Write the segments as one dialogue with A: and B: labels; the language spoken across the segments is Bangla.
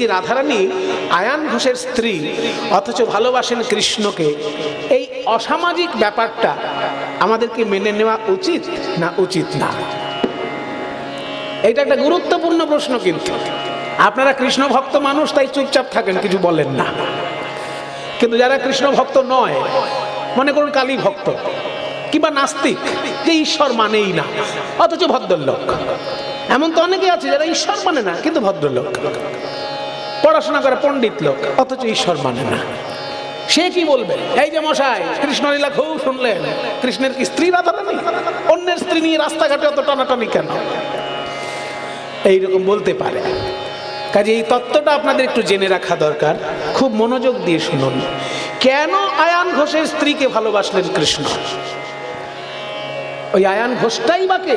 A: যে রাধারানী আয়ান ঘোষের স্ত্রী অথচ ভালোবাসেন কৃষ্ণকে, এই অসামাজিক ব্যাপারটা আমাদেরকে মেনে নেওয়া উচিত না উচিত না? এটা একটা গুরুত্বপূর্ণ প্রশ্ন। কিন্তু আপনারা কৃষ্ণ ভক্ত মানুষ, তাই চুপচাপ থাকেন, কিছু বলেন না। কিন্তু যারা কৃষ্ণ ভক্ত নয়, মনে করুন কালী ভক্ত কিংবা নাস্তিক, যে ঈশ্বর মানেই না অথচ ভদ্রলোক, এমন তো অনেকে আছে যারা ঈশ্বর মানে না কিন্তু ভদ্রলোক, পড়াশোনা করে পণ্ডিত লোক অথচ ঈশ্বর মানে না। সে কি বলবে? এই যে মশাই কৃষ্ণলীলা খুব শুনলেন, কৃষ্ণের কি স্ত্রী রাধারানী? অন্যের স্ত্রী নিয়ে রাস্তাঘাটে অত টানাটানি কেন? এইরকম বলতে পারে। কাজে এই তত্ত্বটা আপনাদের একটু জেনে রাখা দরকার। খুব মনোযোগ দিয়ে শুনুন। কেন আয়ান ঘোষের স্ত্রীকে ভালোবাসলেন কৃষ্ণ? ওই আয়ান ঘোষটাই বাকে,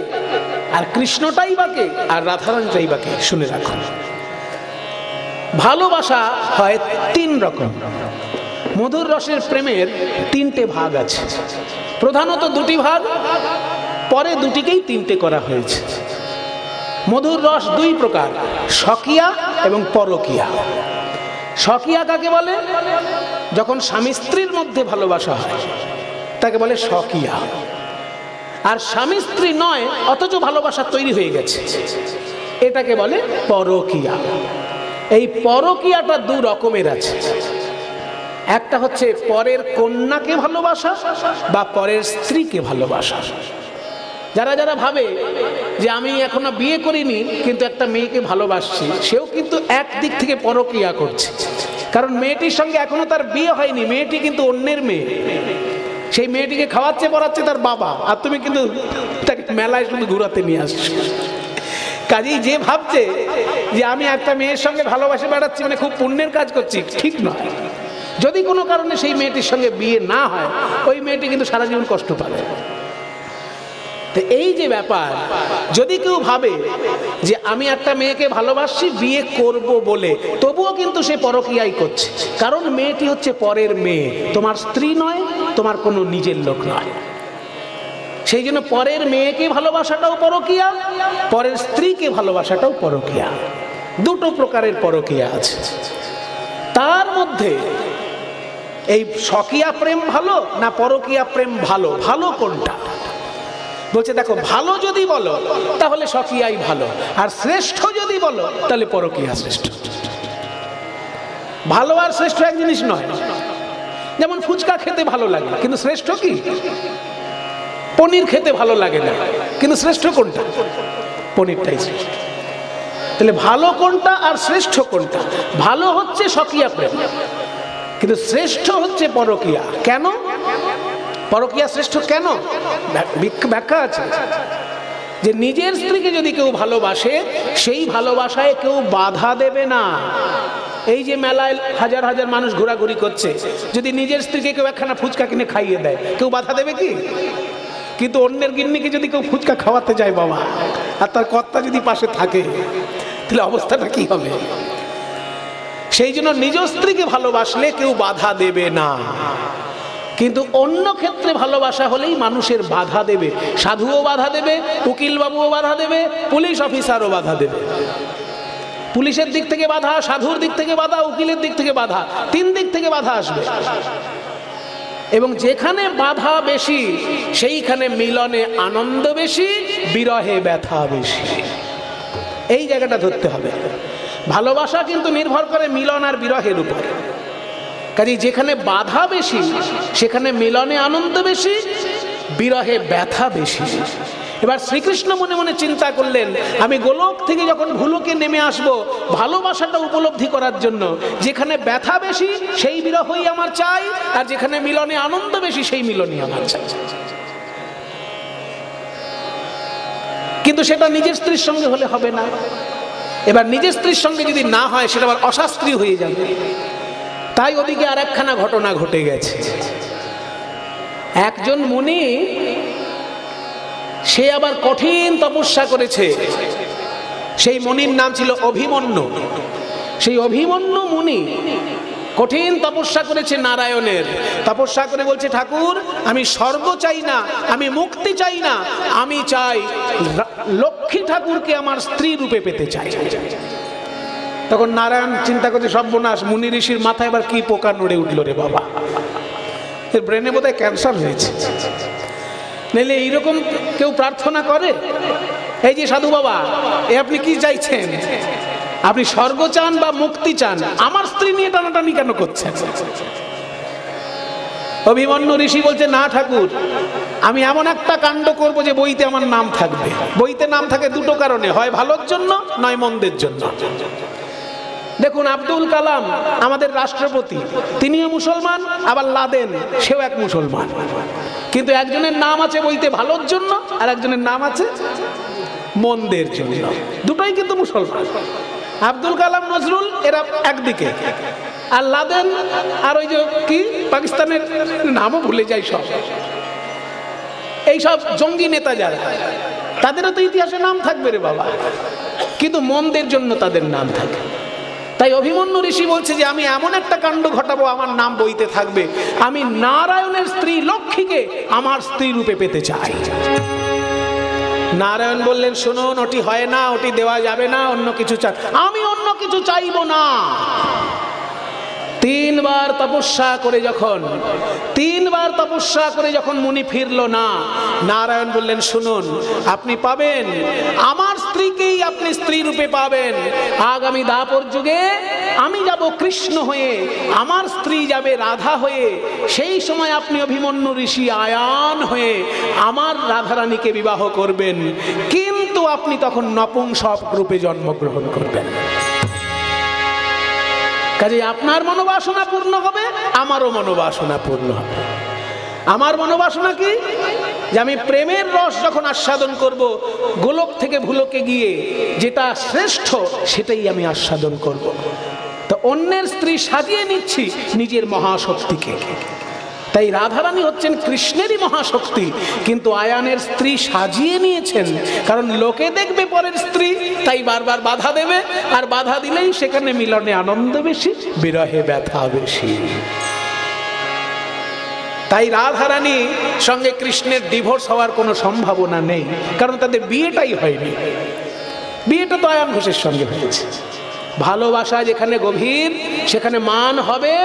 A: আর কৃষ্ণটাই বাকে, আর রাধারানীটাই বাকে। শুনে রাখুন। ভালোবাসা হয় তিন রকম। মধুর রসের প্রেমের তিনটে ভাগ আছে, প্রধানত দুটি ভাগ, পরে দুটিকেই তিনটে করা হয়েছে। মধুর রস দুই প্রকার, স্বকীয়া এবং পরকীয়া। স্বকীয়া কাকে বলে? যখন স্বামী স্ত্রীর মধ্যে ভালোবাসা হয় তাকে বলে স্বকীয়া। আর স্বামী স্ত্রী নয় অথচ ভালোবাসা তৈরি হয়ে গেছে, এটাকে বলে পরকীয়া। এই পরকীয়াটা দু রকমের আছে। একটা হচ্ছে পরের কন্যাকে ভালোবাসা বা পরের স্ত্রীকে ভালোবাসা। যারা যারা ভাবে যে আমি এখনো বিয়ে করিনি কিন্তু একটা মেয়েকে ভালোবাসছি, সেও কিন্তু এক দিক থেকে পরকীয়া করছে। কারণ মেয়েটির সঙ্গে এখনো তার বিয়ে হয়নি, মেয়েটি কিন্তু অন্যের মেয়ে। সেই মেয়েটিকে খাওয়াচ্ছে পড়াচ্ছে তার বাবা, আর তুমি কিন্তু তাকে মেলায় শুধু ঘুরাতে নিয়ে আসছো। কাজেই যে ভাবছে যে আমি একটা মেয়ের সঙ্গে ভালোবাসে বেড়াচ্ছি মানে খুব পুণ্যের কাজ করছি, ঠিক নয়। যদি কোনো কারণে সেই মেয়েটির সঙ্গে বিয়ে না হয়, ওই মেয়েটি কিন্তু সারা জীবন কষ্ট পাবে। তো এই যে ব্যাপার, যদি কেউ ভাবে যে আমি একটা মেয়েকে ভালোবাসছি বিয়ে করব বলে, তবুও কিন্তু সে পরকীয়াই করছে। কারণ মেয়েটি হচ্ছে পরের মেয়ে, তোমার স্ত্রী নয়, তোমার কোনো নিজের লোক নয়। সেই জন্য পরের মেয়েকে ভালোবাসাটাও পরকীয়া, পরের স্ত্রীকে ভালোবাসাটাও পরকীয়া। দুটো প্রকারের পরকীয়া আছে। তার মধ্যে এই স্বকীয়া প্রেম ভালো না পরকীয়া প্রেম ভালো? ভালো কোনটা? বলছে দেখো, ভালো যদি বলো তাহলে স্বকীয়াই ভালো, আর শ্রেষ্ঠ যদি বলো তাহলে পরকীয়া শ্রেষ্ঠ। ভালো আর শ্রেষ্ঠ এক জিনিস নয়। যেমন ফুচকা খেতে ভালো লাগে কিন্তু শ্রেষ্ঠ কি? পনির খেতে ভালো লাগে না কিন্তু শ্রেষ্ঠ কোনটা? পনিরটাই শ্রেষ্ঠ। তাহলে ভালো কোনটা আর শ্রেষ্ঠ কোনটা? ভালো হচ্ছে স্বকীয়া প্রেম, কিন্তু শ্রেষ্ঠ হচ্ছে পরকীয়া। কেন পরকীয়া শ্রেষ্ঠ? কেন? ব্যাখ্যা আছে যে নিজের স্ত্রীকে যদি কেউ ভালোবাসে, সেই ভালোবাসায় কেউ বাধা দেবে না। এই যে মেলায় হাজার হাজার মানুষ ঘোরাঘুরি করছে, যদি নিজের স্ত্রীকে কেউ একখানা ফুচকা কিনে খাইয়ে দেয়, কেউ বাধা দেবে কি? কিন্তু অন্যের গিন্নিকে যদি কেউ ফুচকা খাওয়াতে যায় বাবা, আর তার কর্তা যদি পাশে থাকে, তাহলে অবস্থাটা কি হবে? সেই জন্য নিজ স্ত্রীকে ভালোবাসলে কেউ বাধা দেবে না। কিন্তু অন্য ক্ষেত্রে ভালোবাসা হলেই মানুষের বাধা দেবে। সাধুও বাধা দেবে, উকিল বাবুও বাধা দেবে, পুলিশ অফিসারও বাধা দেবে। পুলিশের দিক থেকে বাধা, সাধুর দিক থেকে বাধা, উকিলের দিক থেকে বাধা, তিন দিক থেকে বাধা আসবে। এবং যেখানে বাধা বেশি সেইখানে মিলনে আনন্দ বেশি, বিরহে ব্যথা বেশি। এই জায়গাটা ধরতে হবে। ভালোবাসা কিন্তু নির্ভর করে মিলন আর বিরহের উপর। কাজে যেখানে বাধা বেশি সেখানে মিলনে আনন্দ বেশি, বিরহে ব্যথা বেশি। এবার শ্রীকৃষ্ণ মনে মনে চিন্তা করলেন, আমি গোলক থেকে যখন ভুলোকে নেমে আসব ভালোবাসাটা উপলব্ধি করার জন্য, যেখানে ব্যথা বেশি সেই বিরহই আমার চাই, আর যেখানে মিলনে আনন্দ বেশি সেই মিলনই আমার চাই। কিন্তু সেটা নিজের স্ত্রীর সঙ্গে হলে হবে না। এবার নিজের স্ত্রীর সঙ্গে যদি না হয় সেটা আবার অশাস্ত্রীয় হয়ে যাবে। তাই ওদিকে আর একখানা ঘটনা ঘটে গেছে। একজন মুনি, সে আবার কঠিন তপস্যা করেছে। সেই মুনির নাম ছিল অভিমন্যু। সেই অভিমন্যু মুনি কঠিন তপস্যা করেছে নারায়ণের। তপস্যা করে বলছে, ঠাকুর আমি স্বর্গ চাই না, আমি মুক্তি চাই না, আমি চাই লক্ষ্মী ঠাকুরকে আমার স্ত্রী রূপে পেতে চাই। তখন নারায়ণ চিন্তা করছে সর্বনাশ, মুনি ঋষির মাথায় এবার কি পোকা নড়ে উঠল রে বাবা, এর ব্রেনে বোধহয় ক্যান্সার হয়েছে। নাইলে এইরকম কেউ প্রার্থনা করে? এই যে সাধু বাবা, এ আপনি কি চাইছেন? আপনি স্বর্গ চান বা মুক্তি চান? আমার স্ত্রী নিয়ে টানাটানি কেন করছেন? অভিমন্যু ঋষি বলছে, না ঠাকুর, আমি এমন একটা কাণ্ড করব যে বইতে আমার নাম থাকবে। বইতে নাম থাকে দুটো কারণে, হয় ভালোর জন্য, নয় মন্দের জন্য। দেখুন, আব্দুল কালাম আমাদের রাষ্ট্রপতি, তিনিও মুসলমান, আবার লাদেন সেও এক মুসলমান, কিন্তু একজনের নাম আছে বইতে ভালোর জন্য, আর একজনের নাম আছে মন্দের জন্য। দুটোই কিন্তু মুসলমান। আব্দুল কালাম, নজরুল এরা একদিকে, আর লাদেন আর ওই যে কি পাকিস্তানের নামও ভুলে যাই সব, এইসব জঙ্গি নেতা যারা, তাদেরও তো ইতিহাসে নাম থাকবে রে বাবা, কিন্তু মন্দের জন্য তাদের নাম থাকে। তাই অভিমন্যু ঋষি বলছে যে আমি এমন একটা কাণ্ড ঘটাবো, আমার নাম বইতে থাকবে, আমি নারায়ণের স্ত্রী লক্ষ্মীকে আমার স্ত্রী রূপে পেতে চাই। নারায়ণ বললেন, শুনুন, ওটি হয় না, ওটি দেওয়া যাবে না, অন্য কিছু চাই। আমি অন্য কিছু চাইবো না। তিনবার তপস্যা করে যখন মুনি ফিরল না, নারায়ণ বললেন, শুনুন, আপনি পাবেন আমার স্ত্রীকেই, আপনি স্ত্রী রূপে পাবেন। আগামী দাপর যুগে আমি যাব কৃষ্ণ হয়ে, আমার স্ত্রী যাবে রাধা হয়ে। সেই সময় আপনি অভিমন্যু ঋষি আয়ান হয়ে আমার রাধারানীকে বিবাহ করবেন, কিন্তু আপনি তখন নপুংসক রূপে জন্মগ্রহণ করবেন। কাজে আপনার মনোবাসনা পূর্ণ হবে, আমারও মনোবাসনা পূর্ণ হবে। আমার মনোবাসনা কি? যে আমি প্রেমের রস যখন আস্বাদন করব, গোলক থেকে ভুলকে গিয়ে যেটা শ্রেষ্ঠ সেটাই আমি আস্বাদন করব। তো অন্যের স্ত্রী সাজিয়ে নিচ্ছি নিজের মহাশক্তিকে। তাই রাধারানী হচ্ছেন কৃষ্ণেরই মহাশক্তি, কিন্তু আয়ানের স্ত্রী সাজিয়ে নিয়েছেন, কারণ লোকে দেখবে পরের স্ত্রী, তাই বারবার বাধা দেবে, আর বাধা দিলেই সেখানে মিলনে আনন্দ বেশি, বিরহে ব্যথা বেশি। তাই রাধারানী সঙ্গে কৃষ্ণের ডিভোর্স হওয়ার কোনো সম্ভাবনা নেই, কারণ তাদের বিয়েটাই হয়নি। বিয়েটা তো আয়ান ঘোষের সঙ্গে হয়েছে। ভালোবাসা যেখানে গভীর, সেখানে মান হবে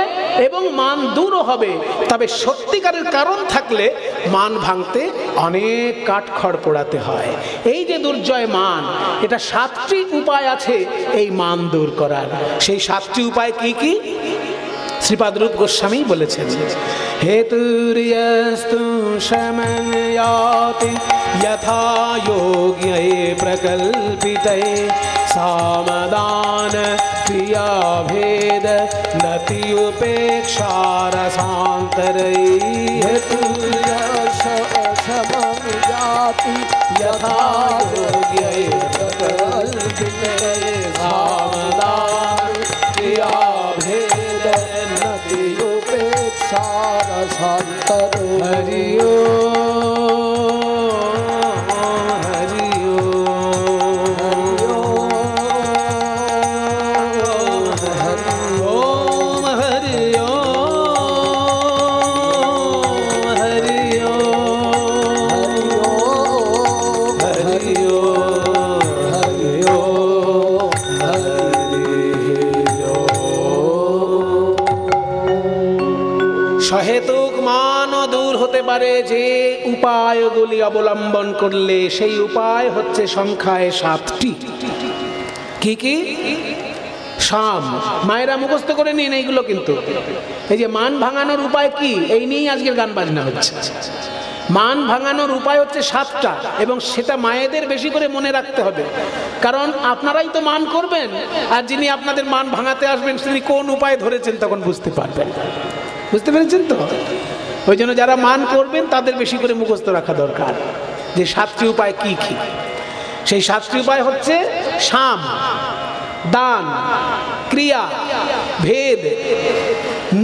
A: এবং মান দূরও হবে। তবে সত্যিকারের কারণ থাকলে মান ভাঙতে অনেক কাঠখড় পোড়াতে হয়। এই যে দুর্জয় মান, এটা 7টি উপায় আছে এই মান দূর করার। সেই 7টি উপায় কি কি? শ্রীপাদ রূপ গোস্বামী বলেছেন, হেতুর্যস্তু সময়াতি যথা যোগ্যে প্রকল্পিতে সামদান ক্রিয়া ভেদ নতি উপেক্ষা রসান্তরে। হেতুর্যসময়াতি যথা যোগ্যে প্রকল্পিতে সামদান ক্রিয়া ভেদ নতি উপেক্ষা রসান্তরে। হরি সহেতুক মানও দূর হতে পারে যে উপায়গুলি অবলম্বন করলে। সেই উপায় হচ্ছে সংখ্যায় 7টি। কি কি? সাম, মায়েরা মুখস্থ করে নিন এইগুলো। কিন্তু এই যে মান ভাঙানোর উপায় কি, এই নিয়েই আজকের গান বাজনা হচ্ছে। মান ভাঙানোর উপায় হচ্ছে 7টা, এবং সেটা মায়েদের বেশি করে মনে রাখতে হবে, কারণ আপনারাই তো মান করবেন, আর যিনি আপনাদের মান ভাঙাতে আসবেন তিনি কোন উপায় ধরেছেন তখন বুঝতে পারবেন। বুঝতে পেরেছেন তো? ওই জন্য যারা মান করবেন তাদের বেশি করে মুখস্থ রাখা দরকার যে 7টি উপায় কি কি। সেই 7টি উপায় হচ্ছে সাম, দান, ক্রিয়া, ভেদ,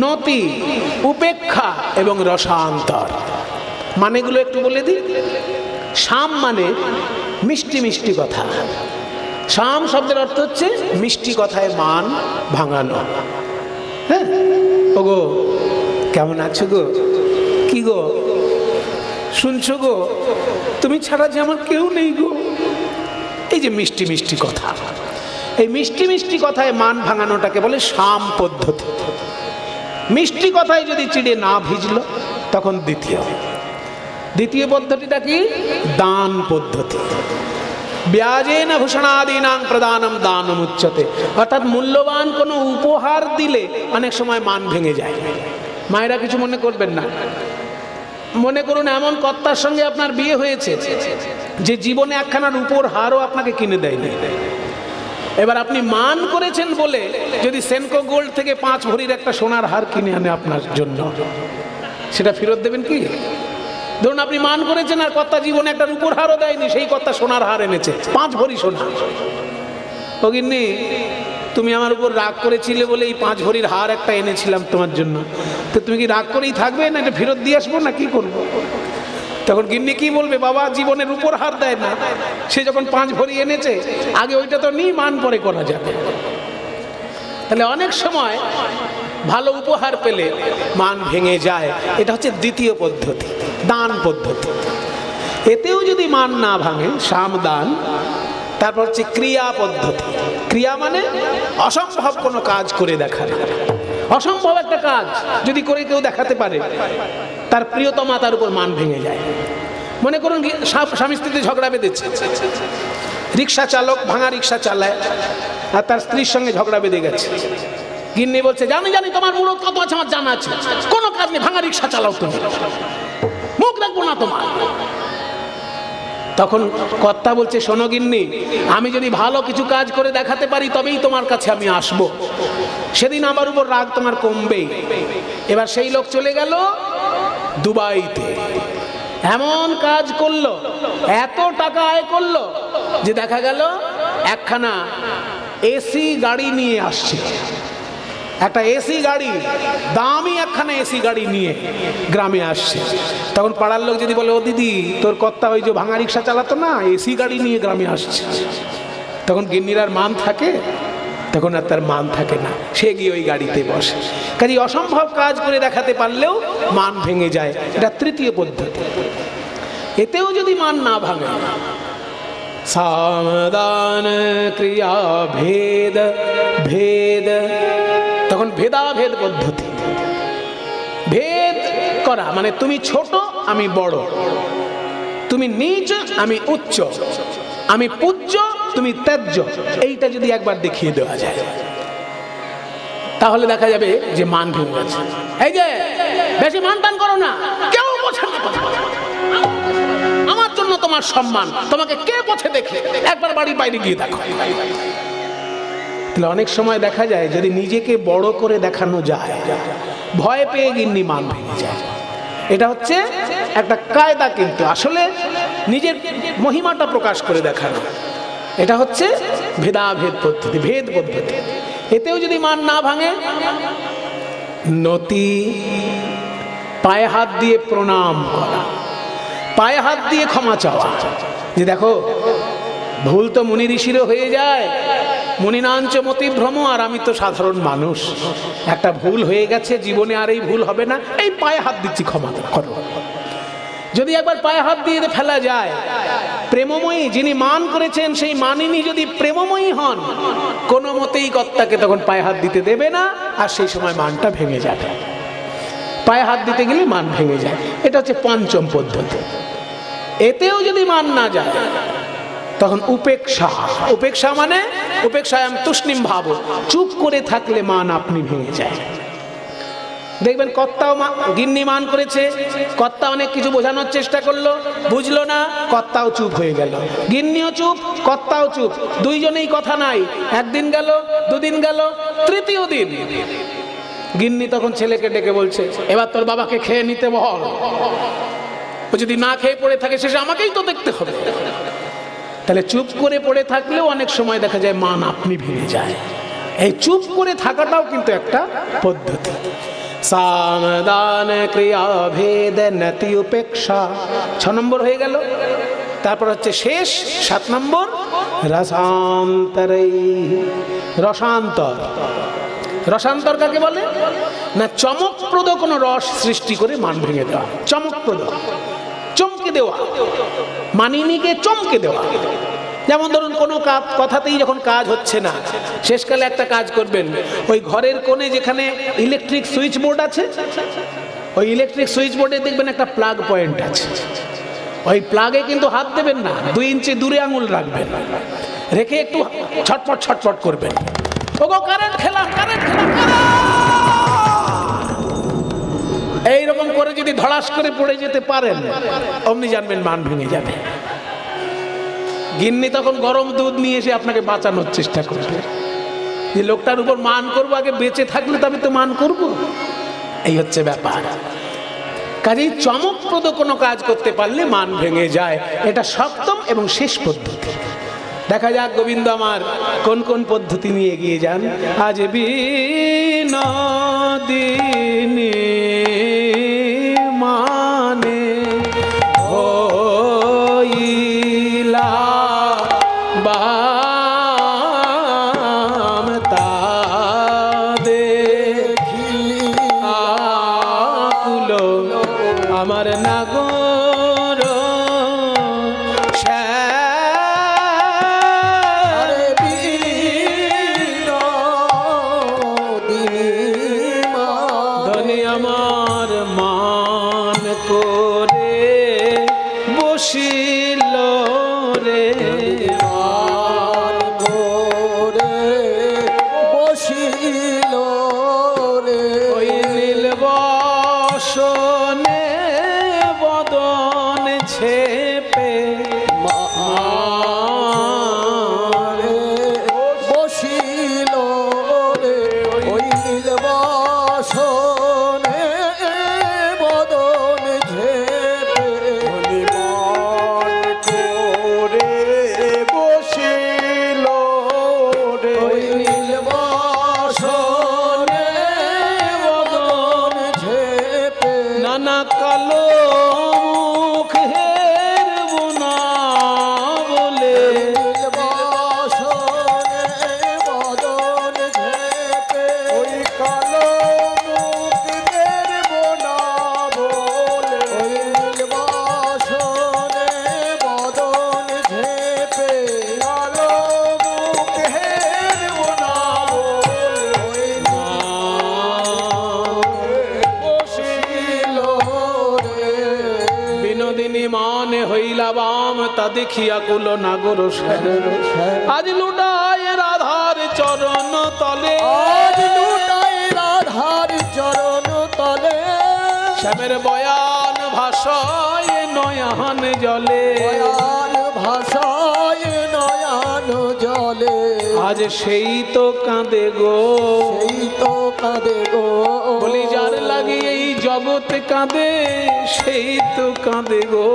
A: নতি, উপেক্ষা এবং রসান্তর। মানেগুলো একটু বলে দিই। সাম মানে মিষ্টি মিষ্টি কথা। সাম শব্দের অর্থ হচ্ছে মিষ্টি কথায় মান ভাঙানো। হ্যাঁ, ওগো কেমন আছো গো, কি গো শুনছো গো, তুমি ছাড়া যে আমার কেউ নেই গো, এই যে মিষ্টি মিষ্টি কথা। এই মিষ্টি মিষ্টি কথায় মান ভাঙানোটাকে বলে সাম পদ্ধতি। মিষ্টি কথায় যদি চিড়ে না ভিজলো তখন দ্বিতীয় পদ্ধতিটা কি? দান পদ্ধতি। ব্যাজেন ভূষণাদীনাং প্রদানম দানম উচ্যতে। অর্থাৎ মূল্যবান কোনো উপহার দিলে অনেক সময় মান ভেঙে যায়। মায়েরা কিছু মনে করবেন না। মনে করুন এমন কর্তার সঙ্গে আপনার বিয়ে হয়েছে যে জীবনে একখানা রূপোর হারও আপনাকে কিনে দেয়নি। এবার আপনি মান করেছেন বলে যদি সেনকো গোল্ড থেকে 5 ভরির একটা সোনার হার কিনে আনে আপনার জন্য, সেটা ফেরত দেবেন কি? ধরুন আপনি মান করেছেন আর কর্তা জীবনে একটা রূপোর হারও দেয়নি, সেই কর্তা সোনার হার এনেছে 5 ভরি সোনা। ও গিন্নি, তুমি আমার উপর রাগ করেছিলে বলে এই 5 ভরির হার একটা এনেছিলাম তোমার জন্য, তো তুমি কি রাগ করেই থাকবে না এটা ফেরত দিয়ে আসবো না কি করবো? তখন গিন্নি কি বলবে? বাবা জীবনের উপর হার দেয় না, সে যখন 5 ভরি এনেছে আগে ওইটা তো নিই, মান পরে করা যাবে। তাহলে অনেক সময় ভালো উপহার পেলে মান ভেঙে যায়। এটা হচ্ছে দ্বিতীয় পদ্ধতি, দান পদ্ধতি। এতেও যদি মান না ভাঙে, সামদান। তারপর হচ্ছে ক্রিয়া পদ্ধতি। ক্রিয়া মানে অসম্ভব কোনো কাজ করে দেখানো। অসম্ভব একটা কাজ যদি করে কেউ দেখাতে পারে, তার প্রিয়তমা তার উপর মান ভেঙে যায়। মনে করুন স্বামী স্ত্রীতে ঝগড়া বেঁধেছে, রিক্সা চালক ভাঙা রিক্সা চালায় আর তার স্ত্রীর সঙ্গে ঝগড়া বেঁধে গেছে। গিন্নি বলছে, জানি জানি তোমার মুরত কত আছে আমার জানা আছে, কোনো কাজ নেই, ভাঙা রিক্সা চালাও তুমি, মুখ রাখবো না তোমার। তখন কর্তা বলছে, শোনো গিন্নি, আমি যদি ভালো কিছু কাজ করে দেখাতে পারি তবেই তোমার কাছে আমি আসব, সেদিন আমার উপর রাগ তোমার কমবেই। এবার সেই লোক চলে গেল দুবাইতে, এমন কাজ করলো, এত টাকা আয় করলো যে দেখা গেল একখানা এসি গাড়ি নিয়ে আসছে। একটা এসি গাড়ি, দামি একখানা এসি গাড়ি নিয়ে গ্রামে আসছে। তখন পাড়ার লোক যদি বলে, ও দিদি তোর কর্তা ওই যে ভাঙা রিক্সা চালাতো না, এসি গাড়ি নিয়ে গ্রামে আসছে, তখন গিন্নির আর মান থাকে? তখন আর তার মান থাকে না, সে গিয়ে ওই গাড়িতে বসে। কাজে অসম্ভব কাজ করে দেখাতে পারলেও মান ভেঙে যায়। এটা তৃতীয় পদ্ধতি। এতেও যদি মান না ভাঙে, সামদান ক্রিয়া ভেদ ভেদ, তখন ভেদাভেদ পদ্ধতি। ভেদ করা মানে তুমি ছোট আমি বড়, তুমি নীচ আমি উচ্চ, আমি পূজ্য তুমি ত্যায্য, এইটা যদি একবার দেখিয়ে দেওয়া যায় তাহলে দেখা যাবে যে মান ভেঙে গেছে। এই যে বেশি মান টান করো না, কেউ বোঝে না, আমার জন্য তোমার সম্মান, তোমাকে কে বোঝে দেখে একবার বাড়ির বাইরে গিয়ে দেখো। তাহলে অনেক সময় দেখা যায় যদি নিজেকে বড় করে দেখানো যায়, ভয় পেয়ে গিন্নি মান ভেঙে যায়। এটা হচ্ছে একটা কায়দা, কিন্তু আসলে নিজের মহিমাটা প্রকাশ করে দেখানো। এটা হচ্ছে ভেদাভেদ পদ্ধতি, ভেদ পদ্ধতি। এতেও যদি মান না ভাঙে, নতি পায়ে হাত দিয়ে প্রণাম করা, পায়ে হাত দিয়ে ক্ষমা চাওয়া, যে দেখো ভুল তো মুনি ঋষিরও হয়ে যায়, মুনিনাঞ্চ মতিভ্রম, আর আমি তো সাধারণ মানুষ, একটা ভুল হয়ে গেছে, জীবনে আর এই ভুল হবে না, এই পায়ে হাত দিচ্ছি, ক্ষমা করো। যদি একবার পায়ে হাত দিয়ে ফেলা যায়, প্রেমময়ী যিনি মান করেছেন সেই মানিনী যদি প্রেমময়ী হন, কোনো মতেই কর্তাকে তখন পায়ে হাত দিতে দেবে না, আর সেই সময় মানটা ভেঙে যাবে। পায়ে হাত দিতে গেলে মান ভেঙে যায়। এটা হচ্ছে পঞ্চম পদ্ধতি। এতেও যদি মান না যায়, তখন উপেক্ষা। উপেক্ষা মানে উপেক্ষায় আমি তুষ্ণিম ভাব, চুপ করে থাকলে মান আপনি ভেঙে যায়। দেখবেন কর্তাও গিন্নি মান করেছে, কর্তা অনেক কিছু বোঝানোর চেষ্টা করলো, বুঝলো না, কর্তাও চুপ হয়ে গেল, গিন্নিও চুপ, কর্তাও চুপ, দুইজনেই কথা নাই। একদিন গেল, দুদিন গেল, তৃতীয় দিন গিন্নি তখন ছেলেকে ডেকে বলছে, এবার তোর বাবাকে খেয়ে নিতে বল, ও যদি না খেয়ে পড়ে থাকে শেষে আমাকেই তো দেখতে হবে। তাহলে চুপ করে পড়ে থাকলেও অনেক সময় দেখা যায় মান আপনি ভেঙে যায়। এই চুপ করে থাকাটাও কিন্তু একটা পদ্ধতি। সামদান ক্রিয়া ভেদ নতি উপেক্ষা 6 নম্বর হয়ে গেল। তারপর হচ্ছে শেষ 7 নম্বর, রসান্তরৈ। রসান্তর, রসান্তর কাকে বলে না? চমকপ্রদ কোনো রস সৃষ্টি করে মান ভেঙে দেওয়া। চমকপ্রদ, চমকে দেওয়া, মানিনীকে চমকে দেওয়া। যেমন ধরুন কোনো কথাতেই যখন কাজ হচ্ছে না, শেষকালে একটা কাজ করবেন, ওই ঘরের কোণে যেখানে ইলেকট্রিক সুইচ বোর্ড আছে, ওই ইলেকট্রিক সুইচ বোর্ডে দেখবেন একটা প্লাগ পয়েন্ট আছে। ওই প্লাগে কিন্তু হাত দেবেন না, 2 ইঞ্চি দূরে আঙুল রাখবেন, রেখে একটু ছটপট ছটপট করবেন, ওগো কারেন্ট খেলাম, কারেন্ট খেলাম, এইরকম করে যদি ধড়াস করে পড়ে যেতে পারেন, অমনি জানবেন মান ভেঙে যাবে। গিন্নি তখন গরম দুধ নিয়ে এসে আপনাকে বাঁচানোর চেষ্টা করবে, যে লোকটার উপর মান করবো, আগে বেঁচে থাকলে তবে তো মান করব। এই হচ্ছে ব্যাপার। কাজেই চমকপ্রদ কোনো কাজ করতে পারলে মান ভেঙে যায়। এটা সপ্তম এবং শেষ পদ্ধতি। দেখা যাক গোবিন্দ আমার কোন কোন পদ্ধতি নিয়ে এগিয়ে যান। আজ বিনোদিনী মানে হইলা বাম তাদে আকুলো আমার নাগর ধনী আমার মান করে বসিল রে,
B: মান করে বসিল রে,
A: ওই নীল বসনে বদন ছেপে
B: মারে বসিল রে, ওই নীল বসনে বদন ঝেপে মান করে বসিল রে, ওই নীল বসনে বদন ঝেপে
A: নানা কালো মুখ হেরব না বলে,
B: নীল বসনে বদন ঝেপে ওই কালো মুখ দেব না বলে, ওই নীল বসনে বদন ঝেপে কালো মুখ হেরব না বলে, ওই বসিল রে।
A: বিনোদিনী মানে হইলা বাম তা দেখিয়া কুল নাগর আজ লুটায় রাধার চরণ তলে,
B: আজ লুটাই রাধার চরণ তলে,
A: শ্যামের বয়ান ভাষায় নয়ন জলে,
B: বয়ান ভাষায় নয়ন জলে,
A: আজ সেই তো কাঁদে গো,
B: সেই তো কাঁদে গো,
A: বলি যার লাগি এই জগৎ কাঁদে, সেই তো কাঁদে গো,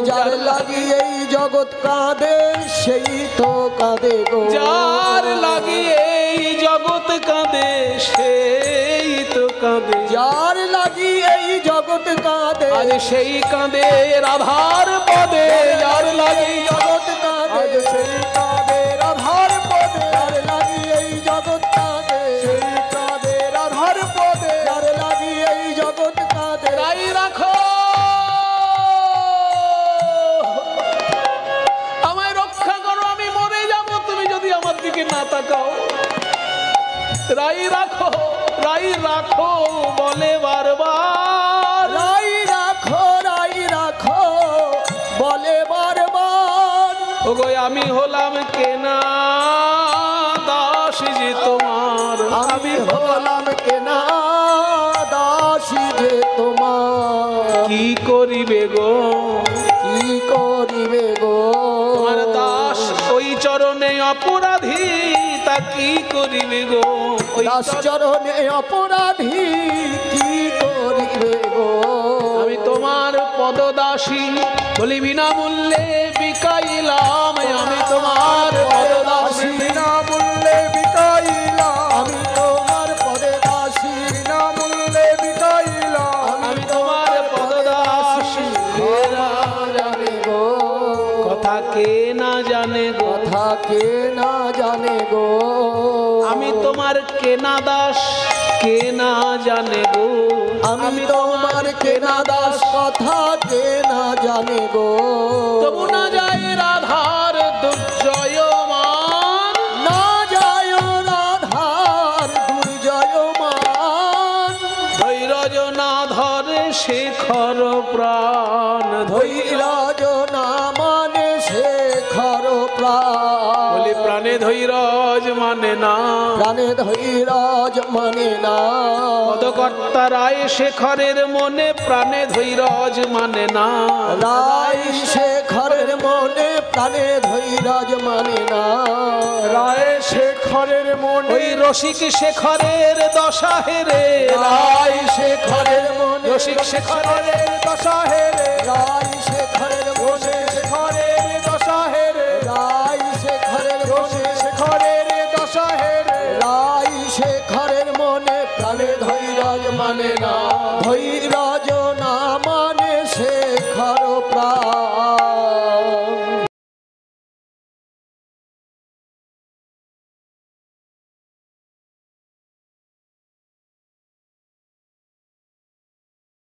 B: যার লাগি এই জগৎ কাঁদে, সেই তো কাঁদে গো,
A: যার লাগি এই জগৎ কাঁদে, সেই তো কাঁদে,
B: যার লাগি এই জগৎ কাঁদে,
A: আজ সেই কাঁদে রাধার পদে, যার লাগি
B: জগৎ কাঁদে, আজ সেই কাঁদে রাধার পদে, যার লাগি এই জগৎ কাঁদে, সেই কাঁদে রাধার পদে, যার লাগি এই জগৎ কাঁদে,
A: রাই রাখো আমায় রক্ষা করো, আমি মরে যাব তুমি যদি আমার দিকে না তাকাও, রাই রাখো, রাই রাখো বলে বারবার,
B: রাই রাখো, রাই রাখো বলে বারবার,
A: ওগো আমি হলাম কেনা দাস যে তোমার,
B: আমি হলাম কেনা দাসী যে তোমার,
A: কি করিবে গো,
B: কি করিবে গো,
A: তোমার দাস ওই চরণে অপরাধী, তা কি করিবে গো, ওই
B: দাস চরণে অপরাধী, কি করিবে গো,
A: আমি তোমার পদদাসী বলি বিনামূল্যে বিকাইলাম, আমি তোমার পদদাসী
B: বিনামূল্যে বিকাইলাম, আমি তোমার পদে দাসী, বিনামূল্যে বিকাইলাম,
A: আমি তোমার পদদাসী,
B: জানে গো,
A: কথা কে না জানে গো,
B: কথা কে না জানে গো,
A: আমি তোমার কেনা দাস, কে না জানে গো,
B: আমি তোমার কেনা দাস, কথা কে না জানে গো,
A: তবু না যায় রাধার দুর্জয় শেখর প্রাণ
B: ধৈরাজ না মানে শেখর প্রাণ
A: বলি প্রাণে ধৈরাজ মানে না
B: প্রাণে ধৈরাজ মানে না
A: পদকর্তা রায় শেখরের মনে প্রাণে ধৈরাজ মানে না
B: রায় শেখরের মনে প্রাণে ধৈরাজ মানে না রায় শেখরের মনে
A: ওই রসিক শেখরের দশা হেরে
B: রায় শেখরের মনে
A: রসিক শেখরের দশা হেরে
B: রায়